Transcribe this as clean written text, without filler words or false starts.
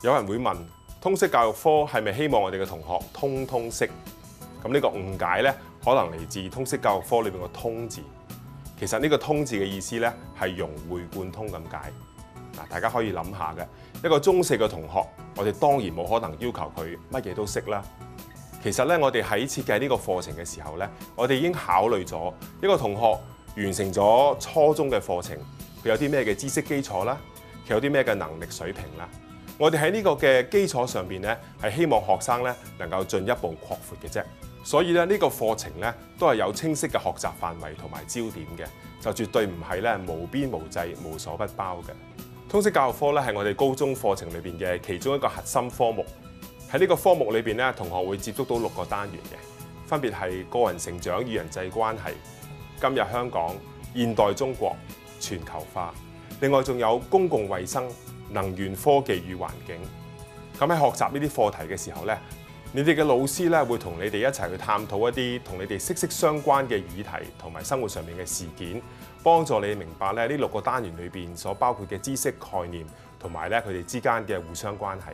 有人會問，通識教育科係咪希望我哋嘅同學通通識？咁呢個誤解咧，可能嚟自通識教育科裏邊個通字。其實呢個通字嘅意思咧係融會貫通咁解。嗱，大家可以諗下嘅，一個中四嘅同學，我哋當然冇可能要求佢乜嘢都識啦。其實咧，我哋喺設計呢個課程嘅時候咧，我哋已經考慮咗一個同學完成咗初中嘅課程，佢有啲咩嘅知識基礎啦，佢有啲咩嘅能力水平啦。我哋喺呢個嘅基礎上邊咧，係希望學生咧能夠進一步擴闊嘅啫。所以咧，呢個課程咧都係有清晰嘅學習範圍同埋焦點嘅，就絕對唔係咧無邊無際、無所不包嘅。通識教育科咧係我哋高中課程裏邊嘅其中一個核心科目。喺呢個科目裏邊咧，同學會接觸到6個單元嘅，分別係個人成長與人際關係、今日香港、現代中國、全球化。另外仲有公共衛生、能源科技與環境。咁喺學習呢啲課題嘅時候咧，你哋嘅老師咧會同你哋一齊去探討一啲同你哋息息相關嘅議題同埋生活上面嘅事件，幫助你明白咧呢6個單元裏邊所包括嘅知識概念同埋咧佢哋之間嘅互相關係。